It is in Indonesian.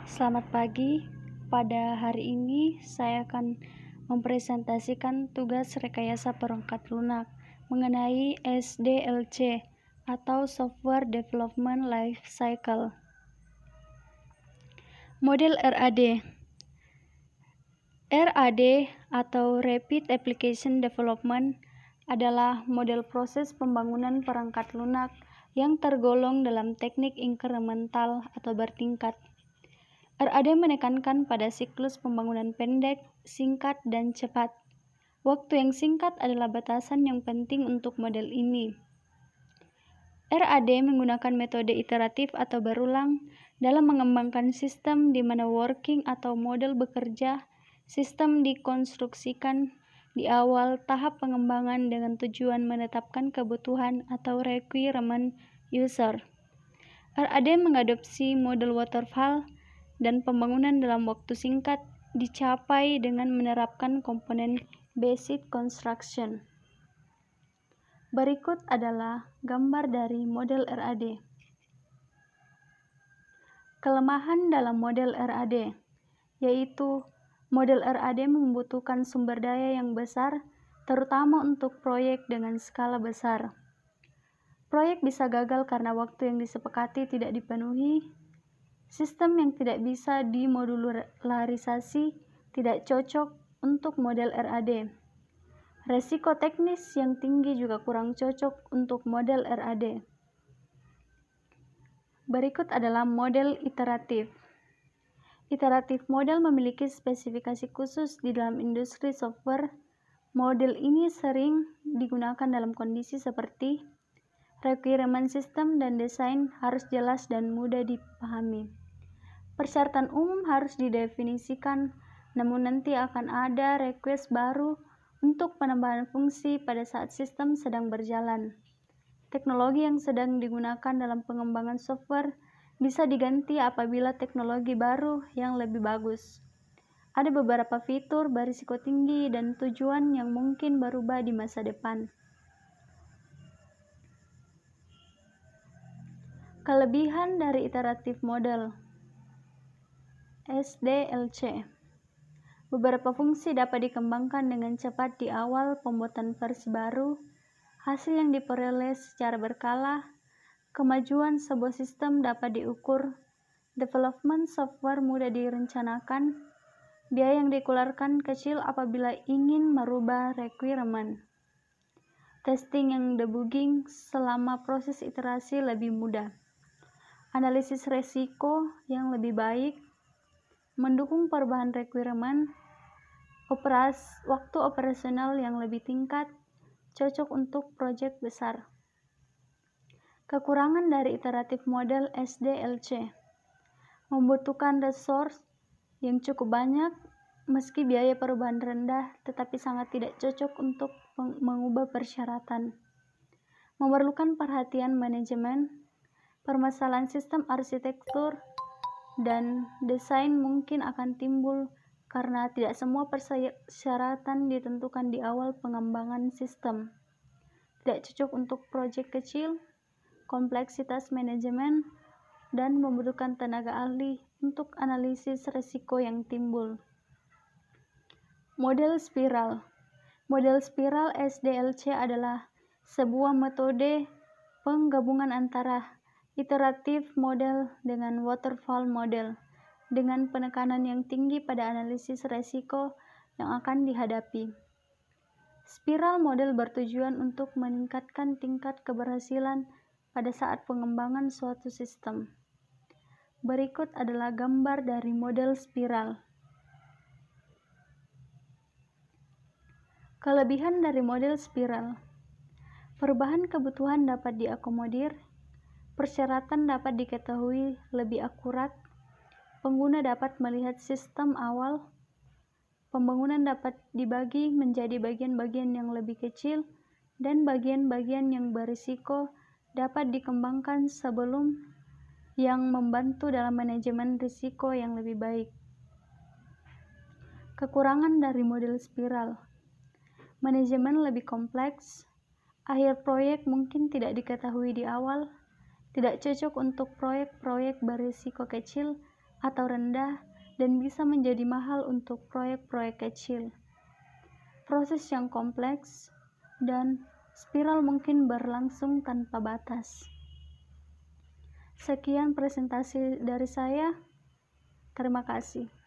Selamat pagi. Pada hari ini saya akan mempresentasikan tugas rekayasa perangkat lunak mengenai SDLC atau Software Development Life Cycle. Model RAD. RAD atau Rapid Application Development adalah model proses pembangunan perangkat lunak yang tergolong dalam teknik inkremental atau bertingkat. RAD menekankan pada siklus pembangunan pendek, singkat, dan cepat. Waktu yang singkat adalah batasan yang penting untuk model ini. RAD menggunakan metode iteratif atau berulang dalam mengembangkan sistem di mana working atau model bekerja. Sistem dikonstruksikan di awal tahap pengembangan dengan tujuan menetapkan kebutuhan atau requirement user. RAD mengadopsi model waterfall dan pembangunan dalam waktu singkat dicapai dengan menerapkan komponen basic construction. Berikut adalah gambar dari model RAD. Kelemahan dalam model RAD, yaitu model RAD membutuhkan sumber daya yang besar, terutama untuk proyek dengan skala besar. Proyek bisa gagal karena waktu yang disepakati tidak dipenuhi. Sistem yang tidak bisa dimodularisasi tidak cocok untuk model RAD. Resiko teknis yang tinggi juga kurang cocok untuk model RAD. Berikut adalah model iteratif. Iteratif model memiliki spesifikasi khusus di dalam industri software. Model ini sering digunakan dalam kondisi seperti requirement system dan desain harus jelas dan mudah dipahami. Persyaratan umum harus didefinisikan, namun nanti akan ada request baru untuk penambahan fungsi pada saat sistem sedang berjalan. Teknologi yang sedang digunakan dalam pengembangan software bisa diganti apabila teknologi baru yang lebih bagus. Ada beberapa fitur berisiko tinggi dan tujuan yang mungkin berubah di masa depan. Kelebihan dari iteratif model SDLC. Beberapa fungsi dapat dikembangkan dengan cepat di awal pembuatan versi baru. Hasil yang diperoleh secara berkala. Kemajuan sebuah sistem dapat diukur. Development software mudah direncanakan. Biaya yang dikeluarkan kecil apabila ingin merubah requirement. Testing yang debugging selama proses iterasi lebih mudah. Analisis resiko yang lebih baik. Mendukung perubahan requirement, waktu operasional yang lebih tingkat, cocok untuk proyek besar. Kekurangan dari iteratif model SDLC, membutuhkan resource yang cukup banyak, meski biaya perubahan rendah, tetapi sangat tidak cocok untuk mengubah persyaratan. Memerlukan perhatian manajemen, permasalahan sistem arsitektur, dan desain mungkin akan timbul karena tidak semua persyaratan ditentukan di awal pengembangan sistem. Tidak cocok untuk proyek kecil, kompleksitas manajemen, dan membutuhkan tenaga ahli untuk analisis risiko yang timbul. Model spiral. Model spiral SDLC adalah sebuah metode penggabungan antara iteratif model dengan waterfall model dengan penekanan yang tinggi pada analisis risiko yang akan dihadapi. Spiral model bertujuan untuk meningkatkan tingkat keberhasilan pada saat pengembangan suatu sistem. Berikut adalah gambar dari model spiral. Kelebihan dari model spiral. Perubahan kebutuhan dapat diakomodir. Persyaratan dapat diketahui lebih akurat. Pengguna dapat melihat sistem awal. Pembangunan dapat dibagi menjadi bagian-bagian yang lebih kecil, dan bagian-bagian yang berisiko dapat dikembangkan sebelum, yang membantu dalam manajemen risiko yang lebih baik. Kekurangan dari model spiral. Manajemen lebih kompleks. Akhir proyek mungkin tidak diketahui di awal. Tidak cocok untuk proyek-proyek berisiko kecil atau rendah dan bisa menjadi mahal untuk proyek-proyek kecil. Proses yang kompleks dan spiral mungkin berlangsung tanpa batas. Sekian presentasi dari saya. Terima kasih.